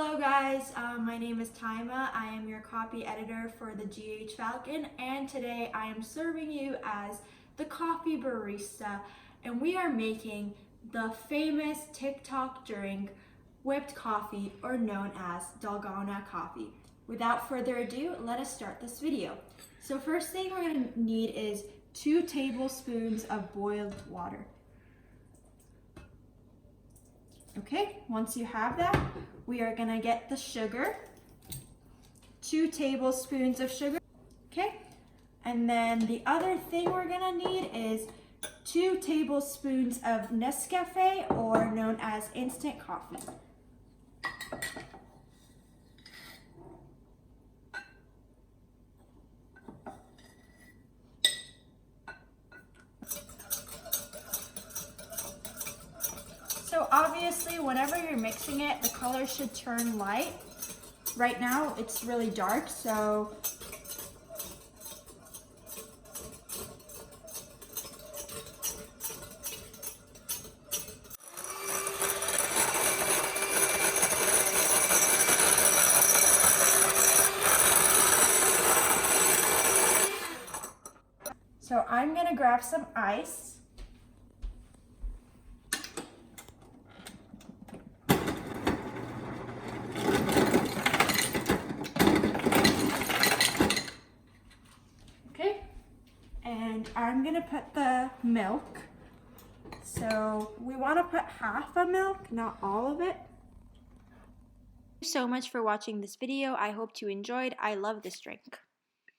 Hello guys, my name is Taima. I am your copy editor for the GH Falcon, and today I am serving you as the coffee barista, and we are making the famous TikTok drink, whipped coffee, or known as Dalgona coffee. Without further ado, let us start this video. So first thing we're going to need is 2 tablespoons of boiled water. Okay, once you have that, we are gonna get the sugar, 2 tablespoons of sugar, okay? And then the other thing we're gonna need is 2 tablespoons of Nescafe, or known as instant coffee. So obviously, whenever you're mixing it, the color should turn light. Right now, it's really dark, so I'm gonna grab some ice. And I'm gonna put the milk. So we wanna put half a milk, not all of it. Thank you so much for watching this video. I hope you enjoyed. I love this drink.